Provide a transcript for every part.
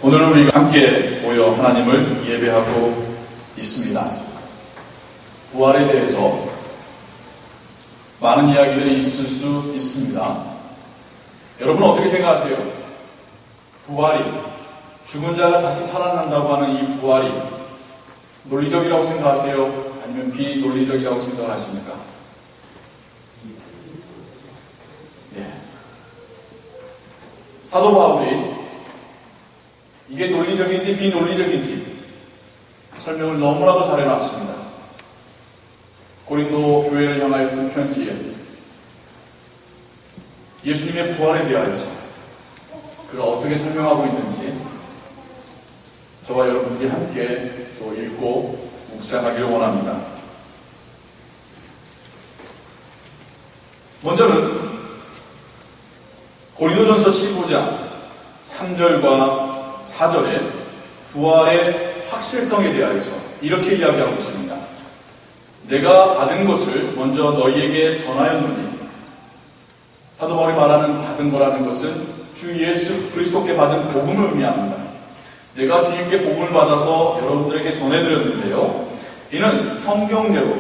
오늘은 우리가 함께 모여 하나님을 예배하고 있습니다. 부활에 대해서 많은 이야기들이 있을 수 있습니다. 여러분 어떻게 생각하세요? 부활이, 죽은 자가 다시 살아난다고 하는 이 부활이 논리적이라고 생각하세요? 아니면 비논리적이라고 생각하십니까? 사도 바울이 이게 논리적인지 비논리적인지 설명을 너무나도 잘 해놨습니다. 고린도 교회를 향하여 쓴 편지에 예수님의 부활에 대하여서 그가 어떻게 설명하고 있는지 저와 여러분들이 함께 또 읽고 묵상하기를 원합니다. 먼저는 고린도전서 15장 3절과 4절에 부활의 확실성에 대하여서 이렇게 이야기하고 있습니다. 내가 받은 것을 먼저 너희에게 전하였노니, 사도 바울이 말하는 받은 거라는 것은 주 예수 그리스도께 받은 복음을 의미합니다. 내가 주님께 복음을 받아서 여러분들에게 전해드렸는데요, 이는 성경대로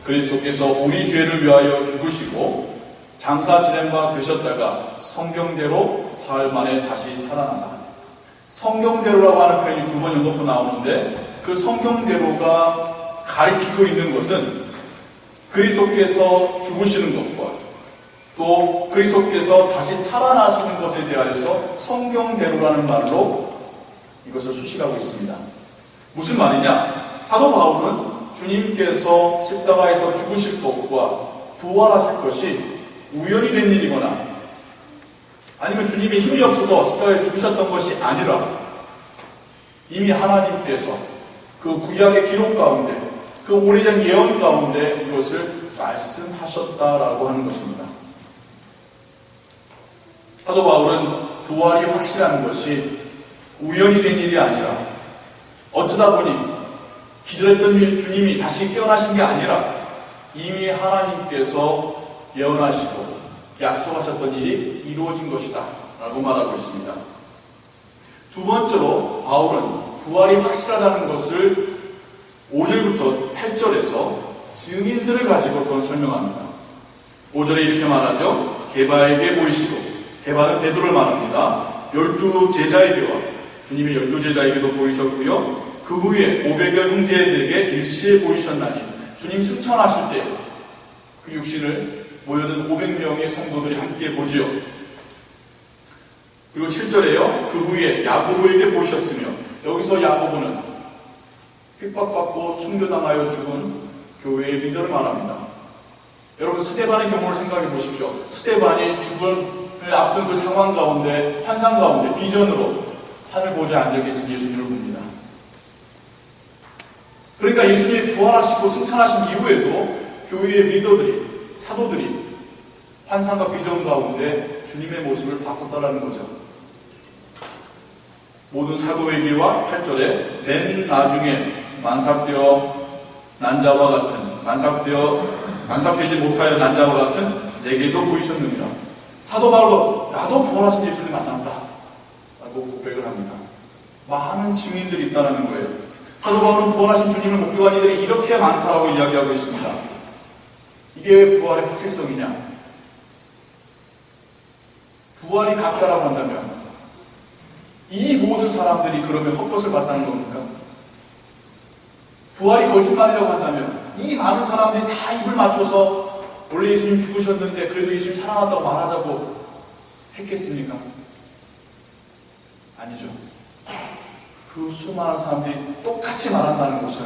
그리스도께서 우리 죄를 위하여 죽으시고 장사 지낸 바 되셨다가 성경대로 사흘 만에 다시 살아나사. 성경대로라고 하는 표현이 두 번 연속으로 나오는데, 그 성경대로가 가리키고 있는 것은 그리스도께서 죽으시는 것과 또 그리스도께서 다시 살아나시는 것에 대하여서 성경대로라는 말로 이것을 수식하고 있습니다. 무슨 말이냐? 사도 바울은 주님께서 십자가에서 죽으실 것과 부활하실 것이 우연히 된 일이거나 아니면 주님의 힘이 없어서 십자가에 죽으셨던 것이 아니라 이미 하나님께서 그 구약의 기록 가운데, 그 오래전 예언 가운데 이것을 말씀하셨다라고 하는 것입니다. 사도 바울은 부활이 확실한 것이 우연히 된 일이 아니라 어쩌다 보니 기절했던 주님이 다시 깨어나신 게 아니라 이미 하나님께서 예언하시고 약속하셨던 일이 이루어진 것이다 라고 말하고 있습니다. 두 번째로 바울은 부활이 확실하다는 것을 5절부터 8절에서 증인들을 가지고 또 설명합니다. 5절에 이렇게 말하죠. 게바에게 보이시고, 게바는 베드로를 말합니다. 12제자에게와 주님의 12제자에게도 보이셨고요. 그 후에 500여 형제들에게 일시에 보이셨나니, 주님 승천하실 때 그 육신을 모여든 500명의 성도들이 함께 보지요. 그리고 7절에요. 그 후에 야고보에게 보셨으며, 여기서 야고보는 핍박받고 순교당하여 죽은 교회의 리더를 말합니다. 여러분, 스데반의 경우를 생각해 보십시오. 스데반이 죽음을 앞둔 그 상황 가운데, 환상 가운데 비전으로 하늘 보좌에 앉아 계신 예수님을 봅니다. 그러니까 예수님이 부활하시고 승천하신 이후에도 교회의 리더들이, 사도들이 환상과 비전 가운데 주님의 모습을 봤었다라는 거죠. 모든 사도회개와 8절에 맨 나중에 만삭되어 난 자와 같은, 만삭되지 못하여 난 자와 같은 내게도 보이셨느니라. 사도 바울도 나도 부활하신 예수님 만났다 라고 고백을 합니다. 많은 증인들이 있다는 거예요. 사도 바울은 부활하신 주님을 목격한 이들이 이렇게 많다라고 이야기하고 있습니다. 이게 왜 부활의 확실성이냐? 부활이 가짜라고 한다면 이 모든 사람들이 그러면 헛것을 봤다는 겁니까? 부활이 거짓말이라고 한다면 이 많은 사람들이 다 입을 맞춰서 원래 예수님 죽으셨는데 그래도 예수님 살아났다고 말하자고 했겠습니까? 아니죠. 그 수많은 사람들이 똑같이 말한다는 것은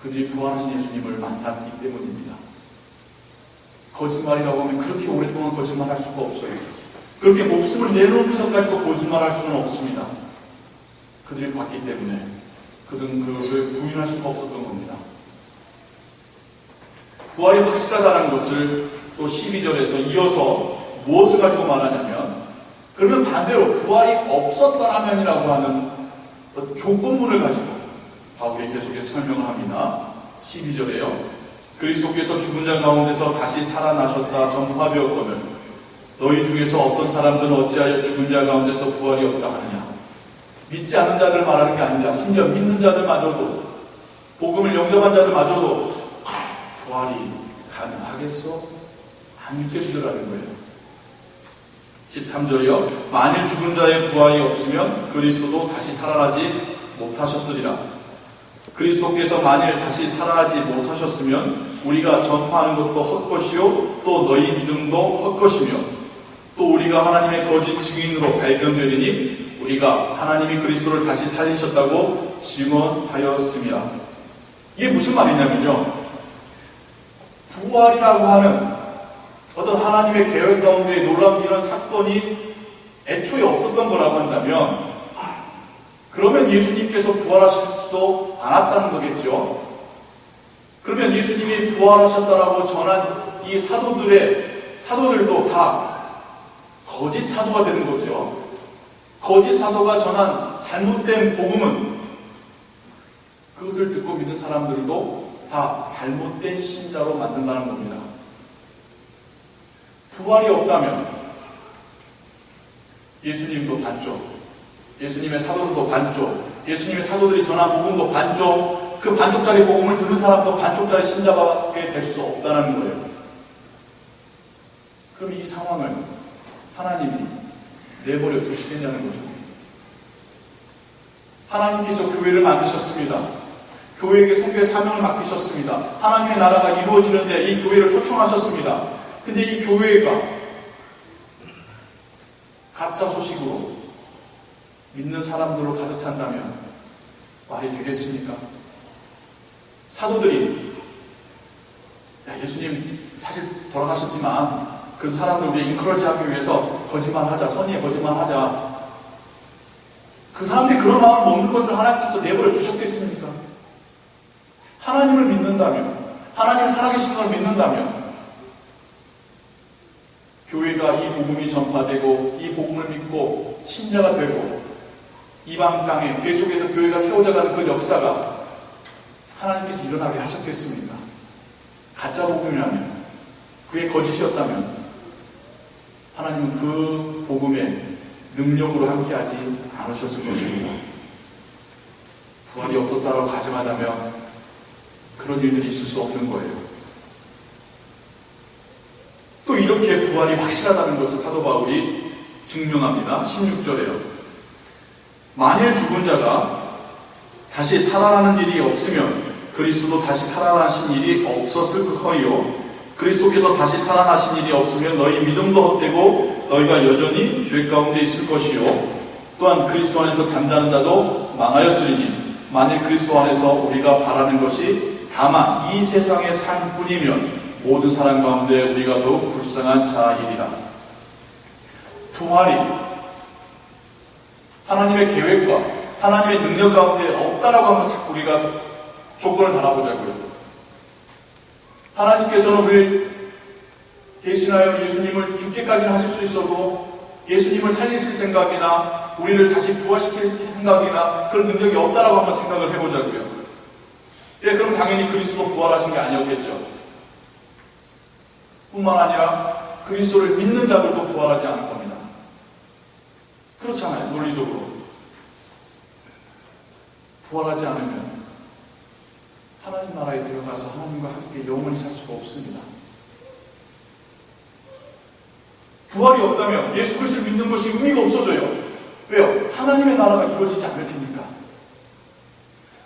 그들이 부활하신 예수님을 만났기 때문입니다. 거짓말이라고 하면 그렇게 오랫동안 거짓말할 수가 없어요. 그렇게 목숨을 내놓으면서까지도 거짓말할 수는 없습니다. 그들이 봤기 때문에 그들은 그것을 부인할 수가 없었던 겁니다. 부활이 확실하다는 것을 또 12절에서 이어서 무엇을 가지고 말하냐면, 그러면 반대로 부활이 없었더라면이라고 하는 조건문을 가지고 바울이 계속해서 설명을 합니다. 12절에요. 그리스도께서 죽은 자 가운데서 다시 살아나셨다 전파되었거늘 너희 중에서 어떤 사람들은 어찌하여 죽은 자 가운데서 부활이 없다 하느냐. 믿지 않는 자들을 말하는 게 아닙니다. 심지어 믿는 자들마저도, 복음을 영접한 자들마저도 부활이 가능하겠어? 안 믿겨지더라는 거예요. 13절이요. 만일 죽은 자의 부활이 없으면 그리스도도 다시 살아나지 못하셨으리라. 그리스도께서 만일 다시 살아나지 못하셨으면 우리가 전파하는 것도 헛것이요 또 너희 믿음도 헛것이며 또 우리가 하나님의 거짓 증인으로 발견되리니 우리가 하나님이 그리스도를 다시 살리셨다고 증언하였습니다. 이게 무슨 말이냐면요, 부활이라고 하는 어떤 하나님의 계획 가운데 놀라운 이런 사건이 애초에 없었던 거라고 한다면, 그러면 예수님께서 부활하실지도 않았다는 거겠죠. 그러면 예수님이 부활하셨다라고 전한 이 사도들도 다 거짓 사도가 되는 거죠. 거짓 사도가 전한 잘못된 복음은 그것을 듣고 믿는 사람들도 다 잘못된 신자로 만든다는 겁니다. 부활이 없다면 예수님도 반쪽, 예수님의 사도들도 반쪽, 예수님의 사도들이 전한 복음도 반쪽, 그 반쪽짜리 복음을 듣는 사람도 반쪽짜리 신자밖에 될 수 없다는 거예요. 그럼 이 상황을 하나님이 내버려 두시겠냐는 거죠. 하나님께서 교회를 만드셨습니다. 교회에게 선교의 사명을 맡기셨습니다. 하나님의 나라가 이루어지는데 이 교회를 초청하셨습니다. 근데 이 교회가 가짜 소식으로 믿는 사람들로 가득 찬다면 말이 되겠습니까? 사도들이 예수님 사실 돌아가셨지만 그 사람들 우리 인커러지하기 위해서 거짓말하자, 선의의 거짓말하자. 그 사람들이 그런 마음을 먹는 것을 하나님께서 내버려 주셨겠습니까? 하나님을 믿는다면, 하나님 살아계신 걸 믿는다면 교회가 이 복음이 전파되고 이 복음을 믿고 신자가 되고 이방 땅에 계속해서 교회가 세워져가는 그 역사가 하나님께서 일어나게 하셨겠습니까? 가짜 복음이라면, 그게 거짓이었다면 하나님은 그 복음의 능력으로 함께하지 않으셨을 것입니다. 부활이 없었다고 가정하자면 그런 일들이 있을 수 없는 거예요. 또 이렇게 부활이 확실하다는 것을 사도 바울이 증명합니다. 16절에요. 만일 죽은 자가 다시 살아나는 일이 없으면 그리스도도 다시 살아나신 일이 없었을 터이요. 그리스도께서 다시 살아나신 일이 없으면 너희 믿음도 헛되고 너희가 여전히 죄 가운데 있을 것이요. 또한 그리스도 안에서 잠자는 자도 망하였으리니 만일 그리스도 안에서 우리가 바라는 것이 다만 이 세상의 삶뿐이면 모든 사람 가운데 우리가 더욱 불쌍한 자이리라. 부활이 하나님의 계획과 하나님의 능력 가운데 없다라고 하면 자꾸 우리가 조건을 달아보자고요. 하나님께서는 우리를 대신하여 예수님을 죽기까지는 하실 수 있어도 예수님을 살리실 생각이나 우리를 다시 부활시킬 생각이나 그런 능력이 없다라고 한번 생각을 해보자고요. 예, 그럼 당연히 그리스도 부활하신 게 아니었겠죠. 뿐만 아니라 그리스도를 믿는 자들도 부활하지 않을 겁니다. 그렇잖아요, 논리적으로. 부활하지 않으면 하나님 나라에 들어가서 하나님과 함께 영원히 살 수가 없습니다. 부활이 없다면 예수 그리스도를 믿는 것이 의미가 없어져요. 왜요? 하나님의 나라가 이루어지지 않을 테니까.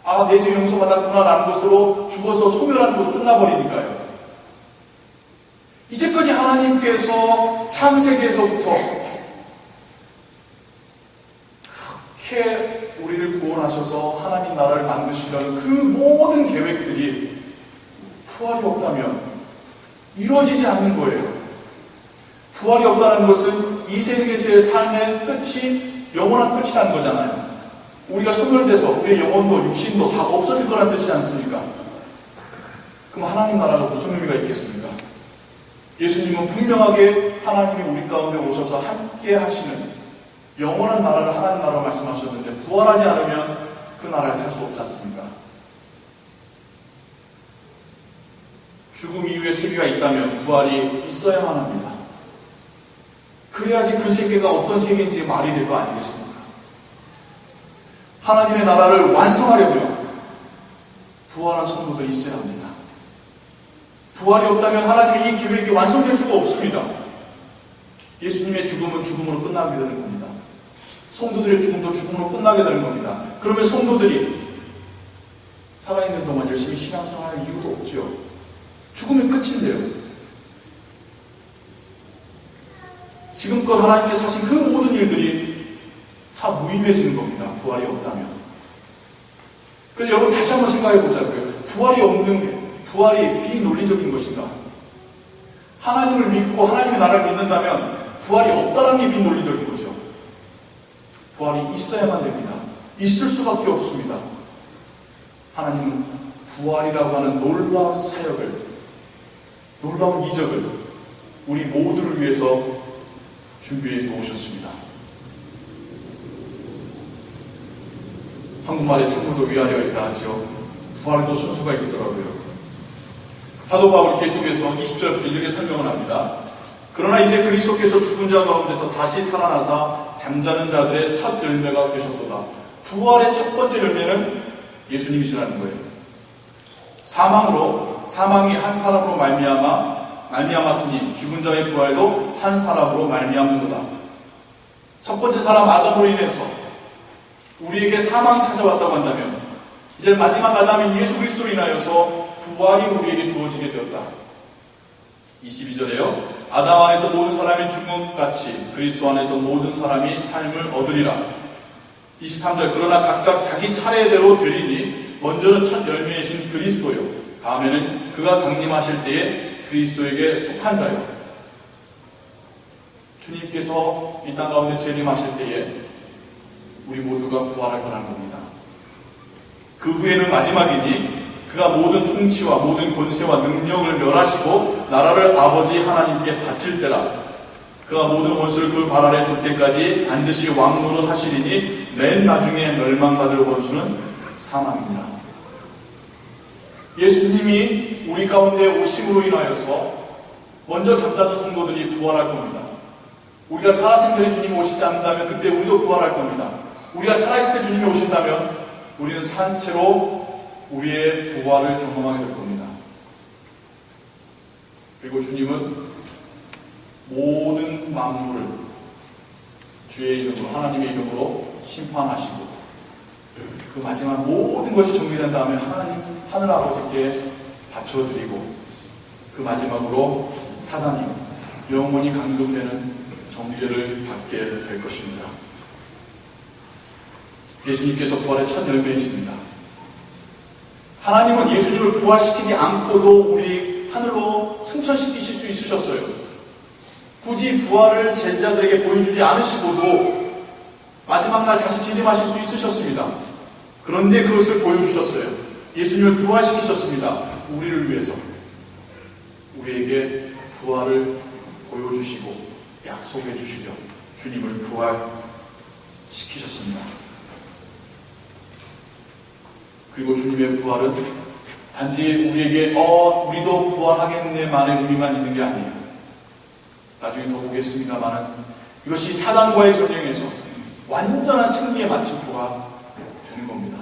아, 내 죄 용서받았구나라는 것으로 죽어서 소멸하는 것으로 끝나버리니까요. 이제까지 하나님께서 창세기에서부터 그렇게 우리를 구원하셔서 하나님 나라를 만드시려는 그 모든 계획들이 부활이 없다면 이루어지지 않는 거예요. 부활이 없다는 것은 이 세계에서의 삶의 끝이 영원한 끝이라는 거잖아요. 우리가 소멸돼서 우리의 영혼도 육신도 다 없어질 거란 뜻이지 않습니까? 그럼 하나님 나라가 무슨 의미가 있겠습니까? 예수님은 분명하게 하나님이 우리 가운데 오셔서 함께 하시는 영원한 나라를 하나님 나라로 말씀하셨는데 부활하지 않으면 그 나라에 살 수 없지 않습니까? 죽음 이후에 세계가 있다면 부활이 있어야만 합니다. 그래야지 그 세계가 어떤 세계인지 말이 될 거 아니겠습니까? 하나님의 나라를 완성하려면 부활한 성도들이 있어야 합니다. 부활이 없다면 하나님의 이 계획이 완성될 수가 없습니다. 예수님의 죽음은 죽음으로 끝나게 되는 겁니다. 성도들의 죽음도 죽음으로 끝나게 되는 겁니다. 그러면 성도들이 살아있는 동안 열심히 신앙생활할 이유도 없죠. 죽으면 끝인데요. 지금껏 하나님께서 하신 그 모든 일들이 다 무의미해지는 겁니다. 부활이 없다면. 그래서 여러분 다시 한번 생각해 보자고요. 부활이 없는 게, 부활이 비논리적인 것인가? 하나님을 믿고 하나님의 나라를 믿는다면 부활이 없다는 게 비논리적인 거죠. 부활이 있어야만 됩니다. 있을 수밖에 없습니다. 하나님은 부활이라고 하는 놀라운 사역을, 놀라운 이적을 우리 모두를 위해서 준비해 놓으셨습니다. 한국말에 창문도 위아래가 있다 하죠. 부활에도 순서가 있더라고요. 사도 바울이 계속해서 20절부터 이렇게 설명을 합니다. 그러나 이제 그리스도께서 죽은 자 가운데서 다시 살아나사 잠자는 자들의 첫 열매가 되셨도다. 부활의 첫 번째 열매는 예수님이시라는 거예요. 사망이 한 사람으로 말미암았으니 죽은 자의 부활도 한 사람으로 말미암는도다. 첫 번째 사람 아담으로 인해서 우리에게 사망이 찾아왔다고 한다면 이제 마지막 아담인 예수 그리스도로 인하여서 부활이 우리에게 주어지게 되었다. 22절에요. 아담 안에서 모든 사람이 죽음같이 그리스도 안에서 모든 사람이 삶을 얻으리라. 23절 그러나 각각 자기 차례대로 되리니 먼저는 첫 열매이신 그리스도요 다음에는 그가 강림하실 때에 그리스도에게 속한 자요. 주님께서 이 땅 가운데 재림하실 때에 우리 모두가 부활할 거라는 겁니다. 그 후에는 마지막이니 그가 모든 통치와 모든 권세와 능력을 멸하시고 나라를 아버지 하나님께 바칠 때라. 그가 모든 원수를 그 발 아래 둘 때까지 반드시 왕노릇 하시리니 맨 나중에 멸망받을 원수는 사망이니라. 예수님이 우리 가운데 오심으로 인하여서 먼저 잠자던 성도들이 부활할 겁니다. 우리가 살아생 전에 주님이 오시지 않는다면 그때 우리도 부활할 겁니다. 우리가 살아있을 때 주님이 오신다면 우리는 산채로 우리의 부활을 경험하게 될 겁니다. 그리고 주님은 모든 만물을 주의 이름으로, 하나님의 이름으로 심판하시고 그 마지막 모든 것이 정리된 다음에 하늘 아버지께 바쳐드리고 그 마지막으로 사단이 영원히 감금되는 정죄를 받게 될 것입니다. 예수님께서 부활의 첫 열매이십니다. 하나님은 예수님을 부활시키지 않고도 우리 하늘로 승천시키실 수 있으셨어요. 굳이 부활을 제자들에게 보여주지 않으시고도 마지막 날 다시 재림하실 수 있으셨습니다. 그런데 그것을 보여주셨어요. 예수님을 부활시키셨습니다. 우리를 위해서 우리에게 부활을 보여주시고 약속해 주시려 주님을 부활시키셨습니다. 그리고 주님의 부활은 단지 우리에게 우리도 부활하겠네만의 의미만 있는 게 아니에요. 나중에 더 보겠습니다만은 이것이 사단과의 전쟁에서 완전한 승리의 마침표가 되는 겁니다.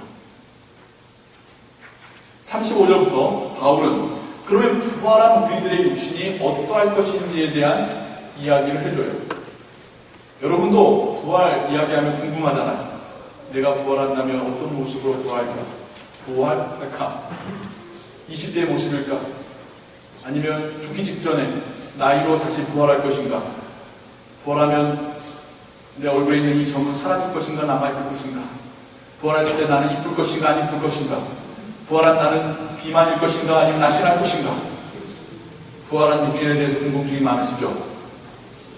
35절부터 바울은 그러면 부활한 우리들의 육신이 어떠할 것인지에 대한 이야기를 해줘요. 여러분도 부활 이야기하면 궁금하잖아요. 내가 부활한다면 어떤 모습으로 부활할까? 부활할까? 20대의 모습일까? 아니면 죽기 직전에 나이로 다시 부활할 것인가? 부활하면 내 얼굴에 있는 이 점은 사라질 것인가? 남아있을 것인가? 부활했을 때 나는 이쁠 것인가? 안 이쁠 것인가? 부활한 나는 비만일 것인가? 아니면 날씬할 것인가? 부활한 육신에 대해서 궁금증이 많으시죠?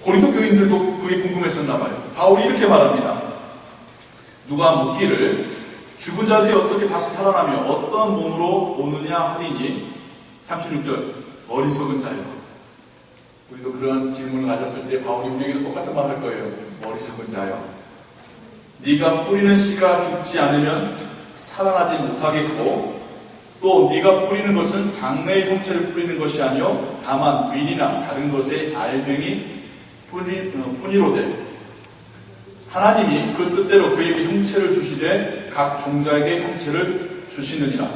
고린도 교인들도 그게 궁금했었나 봐요. 바울이 이렇게 말합니다. 누가 묻기를 죽은 자들이 어떻게 다시 살아나며 어떤 몸으로 오느냐 하리니 36절 어리석은 자요. 우리도 그런 질문을 가졌을 때 바울이 우리에게도 똑같은 말을 할 거예요. 어리석은 자요. 네가 뿌리는 씨가 죽지 않으면 살아나지 못하겠고 또 네가 뿌리는 것은 장래의 형체를 뿌리는 것이 아니요 다만 밀이나 다른 것의 알맹이 뿐이로되 하나님이 그 뜻대로 그에게 형체를 주시되 각 종자에게 형체를 주시느니라.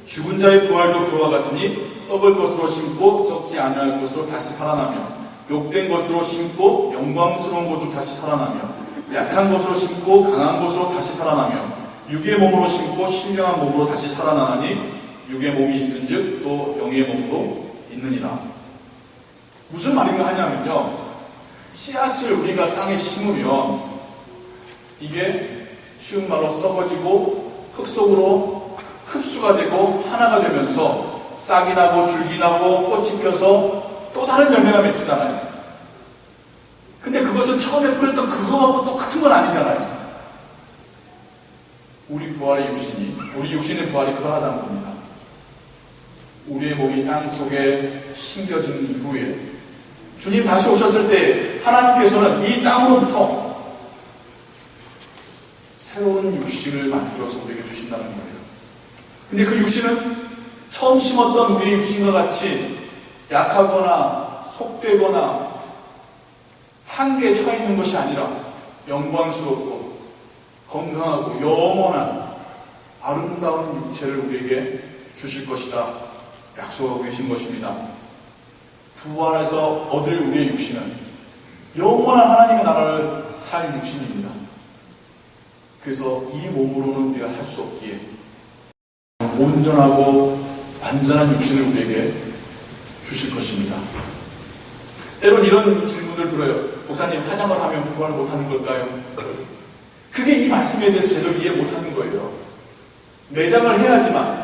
죽은 자의 부활도 그와 같으니 썩을 것으로 심고 썩지 아니할 것으로 다시 살아나며 욕된 것으로 심고 영광스러운 것으로 다시 살아나며 약한 것으로 심고 강한 것으로 다시 살아나며 육의 몸으로 심고 신령한 몸으로 다시 살아나니 육의 몸이 있은즉 또 영의 몸도 있느니라. 무슨 말인가 하냐면요, 씨앗을 우리가 땅에 심으면 이게 쉬운 말로 썩어지고 흙 속으로 흡수가 되고 하나가 되면서 싹이 나고 줄기 나고 꽃이 펴서 또 다른 열매가 맺히잖아요. 근데 그것은 처음에 뿌렸던 그거하고 똑같은 건 아니잖아요. 우리 육신의 부활이 그러하다는 겁니다. 우리의 몸이 땅 속에 심겨진 이후에 주님 다시 오셨을 때 하나님께서는 이 땅으로부터 새로운 육신을 만들어서 우리에게 주신다는 거예요. 근데 그 육신은 처음 심었던 우리의 육신과 같이 약하거나 속되거나 한계에 처해 있는 것이 아니라 영광스럽고 건강하고 영원한 아름다운 육체를 우리에게 주실 것이다 약속하고 계신 것입니다. 부활해서 얻을 우리의 육신은 영원한 하나님의 나라를 살 육신입니다. 그래서 이 몸으로는 우리가 살 수 없기에 온전하고 완전한 육신을 우리에게 주실 것입니다. 때론 이런 질문을 들어요. 목사님, 화장을 하면 부활 못하는 걸까요? 그게 이 말씀에 대해서 제대로 이해 못하는 거예요. 매장을 해야지만,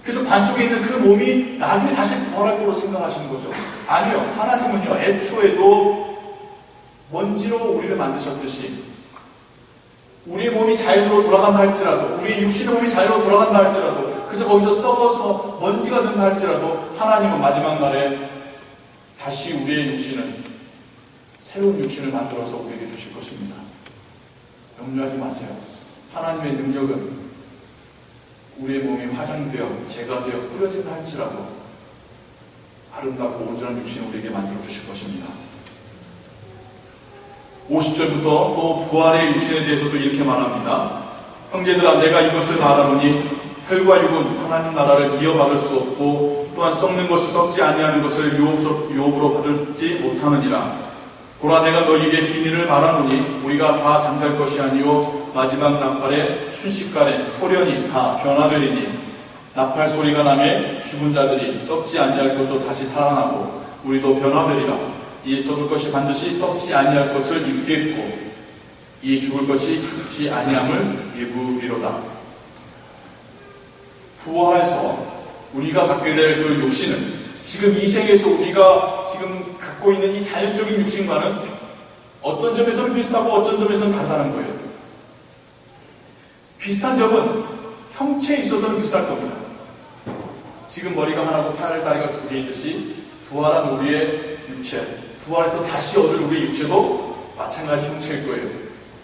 그래서 관 속에 있는 그 몸이 나중에 다시 부활할 거로 생각하시는 거죠. 아니요. 하나님은요, 애초에도 먼지로 우리를 만드셨듯이 우리의 몸이 자연으로 돌아간다 할지라도, 우리의 육신의 몸이 자연으로 돌아간다 할지라도, 그래서 거기서 썩어서 먼지가 된다 할지라도 하나님은 마지막 날에 다시 우리의 육신을, 새로운 육신을 만들어서 우리에게 주실 것입니다. 염려하지 마세요. 하나님의 능력은 우리의 몸이 화장되어 제거되어 뿌려진다 할지라도 아름답고 온전한 육신을 우리에게 만들어 주실 것입니다. 50절부터 또 부활의 육신에 대해서도 이렇게 말합니다. 형제들아, 내가 이것을 말하노니 혈과 육은 하나님 나라를 이어받을 수 없고 또한 썩는 것을 썩지 아니하는 것을 유업으로 받지 못하느니라. 보라, 내가 너희에게 비밀을 말하노니 우리가 다 잠잘 것이 아니요 마지막 나팔에 순식간에 소련이 다 변화되리니 나팔 소리가 나매 죽은 자들이 썩지 아니할 것으로 다시 살아나고 우리도 변화되리라. 이 썩을 것이 반드시 썩지 아니할 것을 입겠고 이 죽을 것이 죽지 아니함을 예부리로다. 부활해서 우리가 갖게 될 그 육신은 지금 이 생에서 우리가 지금 갖고 있는 이 자연적인 육신과는 어떤 점에서는 비슷하고 어떤 점에서는 다르다는 거예요. 비슷한 점은 형체에 있어서는 비슷할 겁니다. 지금 머리가 하나고 팔, 다리가 두 개 있듯이 부활한 우리의 육체, 부활해서 다시 얻을 우리의 육체도 마찬가지 형체일 거예요.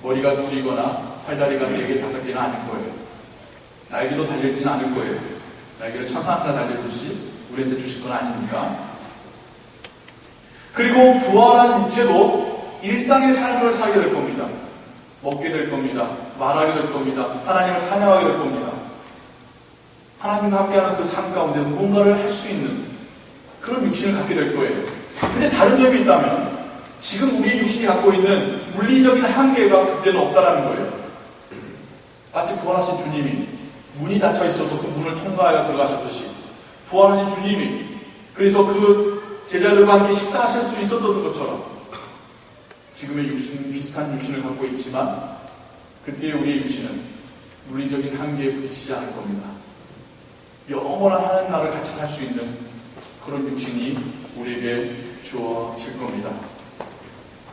머리가 둘이거나 팔다리가 4개, 5개는 아닐 거예요. 날개도 달려있지는 않을 거예요. 날개를 천사한테나 달려주시 우리한테 주실 건 아닙니까? 그리고 부활한 육체도 일상의 삶을 살게 될 겁니다. 먹게 될 겁니다. 말하게 될 겁니다. 하나님을 찬양하게 될 겁니다. 하나님과 함께하는 그 삶 가운데 무언가를 할 수 있는 그런 육신을 갖게 될 거예요. 근데 다른 점이 있다면 지금 우리의 육신이 갖고 있는 물리적인 한계가 그때는 없다라는 거예요. 마치 부활하신 주님이 문이 닫혀 있어도 그 문을 통과하여 들어가셨듯이 부활하신 주님이 그래서 그 제자들과 함께 식사하실 수 있었던 것처럼 지금의 육신, 비슷한 육신을 갖고 있지만 그때 우리의 육신은 물리적인 한계에 부딪히지 않을 겁니다. 영원한 하나님 나라를 같이 살 수 있는 그런 육신이 우리에게 주어질 겁니다.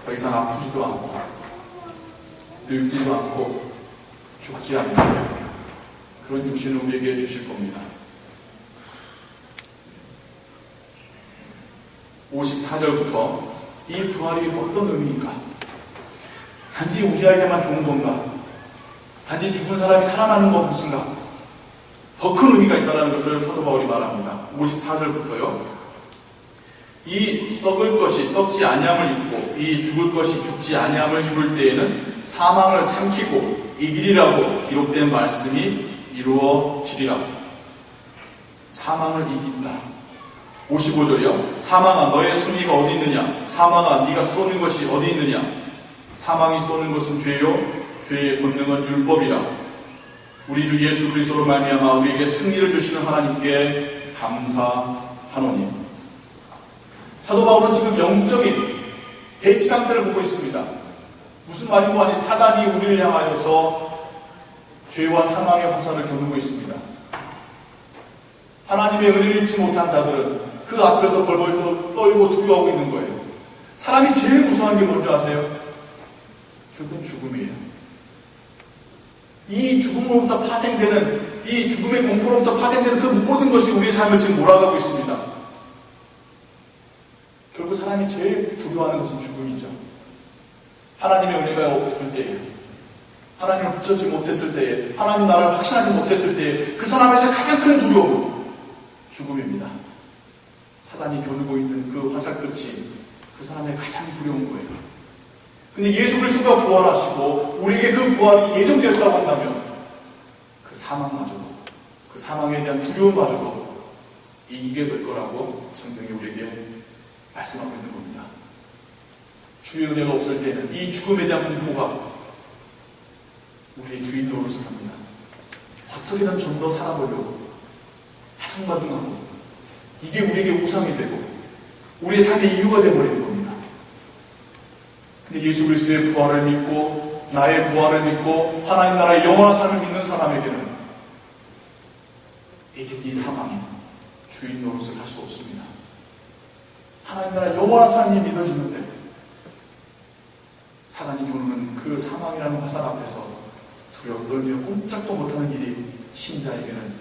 더 이상 아프지도 않고 늙지도 않고 죽지 않는 그런 육신을 우리에게 주실 겁니다. 54절부터 이 부활이 어떤 의미인가? 단지 우리에게만 좋은 건가? 단지 죽은 사람이 살아나는 것인가? 더 큰 의미가 있다는 것을 사도 바울이 말합니다. 54절부터요. 이 썩을 것이 썩지 아니함을 입고 이 죽을 것이 죽지 아니함을 입을 때에는 사망을 삼키고 이기리라고 기록된 말씀이 이루어지리라. 사망을 이긴다. 55절이요. 사망아 너의 승리가 어디 있느냐? 사망아 네가 쏘는 것이 어디 있느냐? 사망이 쏘는 것은 죄요 죄의 본능은 율법이라. 우리 주 예수 그리스도로 말미암아 우리에게 승리를 주시는 하나님께 감사하노니. 사도 바울은 지금 영적인 대치 상태를 보고 있습니다. 무슨 말인고 하니 사단이 우리를 향하여서 죄와 사망의 화살을 겨누고 있습니다. 하나님의 은혜를 입지 못한 자들은 그 앞에서 벌벌 떨고 두려워하고 있는 거예요. 사람이 제일 무서워하는 게 뭔지 아세요? 결국은 죽음이에요. 이 죽음으로부터 파생되는, 이 죽음의 공포로부터 파생되는 그 모든 것이 우리의 삶을 지금 몰아가고 있습니다. 결국 사람이 제일 두려워하는 것은 죽음이죠. 하나님의 은혜가 없을 때에, 하나님을 붙잡지 못했을 때에, 하나님 나라를 확신하지 못했을 때에 그 사람에서 가장 큰 두려움은 죽음입니다. 사단이 겨누고 있는 그 화살끝이 그 사람의 가장 두려운 거예요. 근데 예수 그리스도가 부활하시고 우리에게 그 부활이 예정되었다고 한다면 그 사망마저도, 그 사망에 대한 두려움마저도 이기게 될 거라고 성경이 우리에게 말씀하고 있는 겁니다. 주의 은혜가 없을 때는 이 죽음에 대한 공포가 우리의 주인 노릇을 합니다. 어떻게든 좀 더 살아보려고 하청반응하고 이게 우리에게 우상이 되고 우리의 삶의 이유가 되어버리는 겁니다. 근데 예수 그리스도의 부활을 믿고 나의 부활을 믿고 하나님 나라의 영원한 삶을 믿는 사람에게는 이제 이 사망이 주인 노릇을 할 수 없습니다. 하나님 나라의 영원한 삶이 믿어지는데 사단이 겨누는 그 사망이라는 화살 앞에서 두려워 떨며 꼼짝도 못하는 일이 신자에게는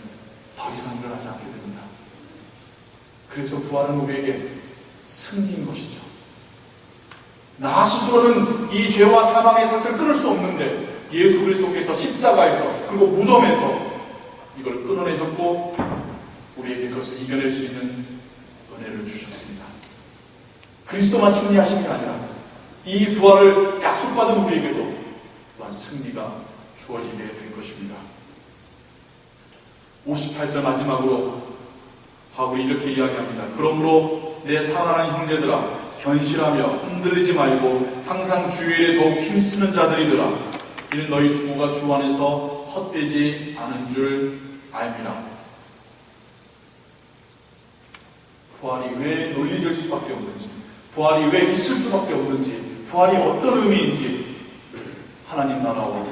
더 이상 일어나지 않게 됩니다. 그래서 부활은 우리에게 승리인 것이죠. 나 스스로는 이 죄와 사망의 사슬을 끊을 수 없는데 예수 그리스도께서 십자가에서 그리고 무덤에서 이걸 끊어내셨고 우리에게 그것을 이겨낼 수 있는 은혜를 주셨습니다. 그리스도만 승리하신 게 아니라 이 부활을 약속받은 우리에게도 또한 승리가 주어지게 된 것입니다. 58절 마지막으로 바울이 이렇게 이야기합니다. 그러므로 내 사랑하는 형제들아 견실하며 흔들리지 말고 항상 주일에 더욱 힘쓰는 자들이더라. 이는 너희 수고가 주 안에서 헛되지 않은 줄 알미라. 부활이 왜 논리질 수밖에 없는지, 부활이 왜 있을 수밖에 없는지, 부활이 어떤 의미인지 하나님 나라와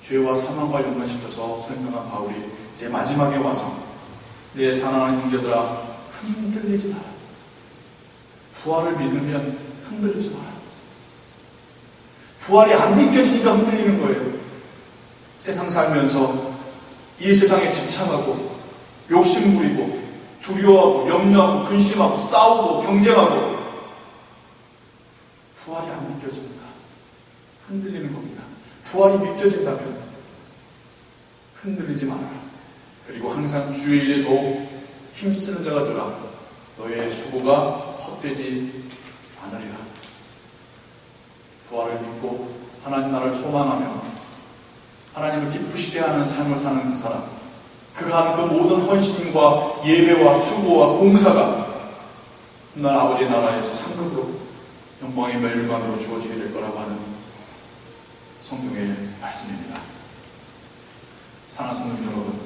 죄와 사망과 연관시켜서 설명한 바울이 이제 마지막에 와서 내 사랑하는 형제들아 흔들리지 마라. 부활을 믿으면 흔들리지 마라. 부활이 안 믿겨지니까 흔들리는 거예요. 세상 살면서 이 세상에 집착하고 욕심부리고 두려워하고 염려하고 근심하고 싸우고 경쟁하고 부활이 안 믿겨지니까 흔들리는 겁니다. 부활이 믿겨진다면 흔들리지 말아라. 그리고 항상 주의 일에 더욱 힘쓰는 자가 되라. 너의 수고가 헛되지 않으리라. 부활을 믿고 하나님 나라를 소망하며 하나님을 기쁘시게 하는 삶을 사는 그 사람, 그가 하는 그 모든 헌신과 예배와 수고와 공사가 날 아버지의 나라에서 상급으로 영광의 멸관으로 주어지게 될 거라고 하는 성경의 말씀입니다. 사랑하는 성도 여러분,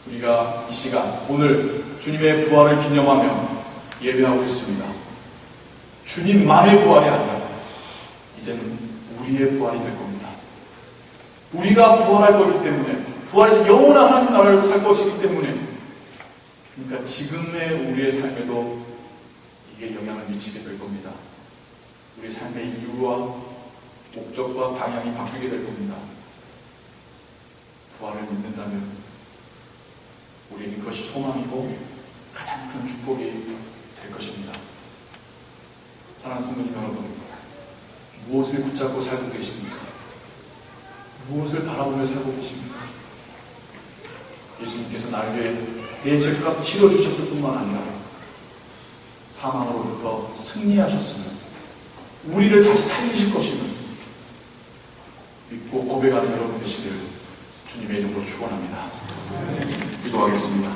우리가 이 시간 오늘 주님의 부활을 기념하며 예배하고 있습니다. 주님만의 부활이 아니라 이제는 우리의 부활이 될 겁니다. 우리가 부활할 거기 때문에, 부활해서 영원한 하나님 나라를 살 것이기 때문에, 그러니까 지금의 우리의 삶에도 이게 영향을 미치게 될 겁니다. 우리 삶의 이유와 목적과 방향이 바뀌게 될 겁니다. 부활을 믿는다면 우리에게 그것이 소망이고 가장 큰 축복이 될 것입니다. 사랑하는 성도님 여러분, 무엇을 붙잡고 살고 계십니까? 무엇을 바라보며 살고 계십니까? 예수님께서 나를 위해 내 죄값 치러주셨을 뿐만 아니라 사망으로부터 승리하셨으면 우리를 다시 살리실 것임을 믿고 고백하는 여러분 되시기를 주님의 이름으로 축원합니다. 기도하겠습니다.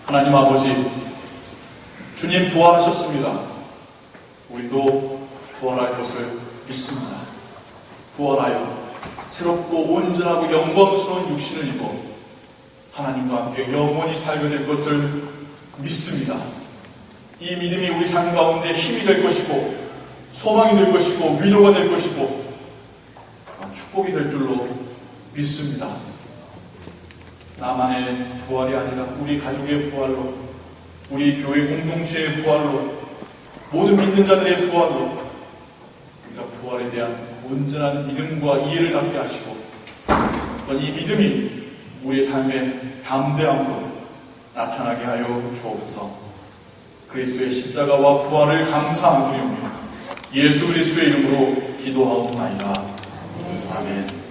하나님 아버지, 주님 부활하셨습니다. 우리도 부활할 것을 믿습니다. 부활하여 새롭고 온전하고 영광스러운 육신을 입어 하나님과 함께 영원히 살게 될 것을 믿습니다. 이 믿음이 우리 삶 가운데 힘이 될 것이고 소망이 될 것이고 위로가 될 것이고 축복이 될 줄로 믿습니다. 나만의 부활이 아니라 우리 가족의 부활로, 우리 교회 공동체의 부활로, 모든 믿는 자들의 부활로 우리가 부활에 대한 온전한 믿음과 이해를 갖게 하시고 이 믿음이 우리의 삶의 담대함으로 나타나게 하여 주옵소서. 그리스도의 십자가와 부활을 감사드리오며 예수 그리스도의 이름으로 기도하옵나이다. 아멘.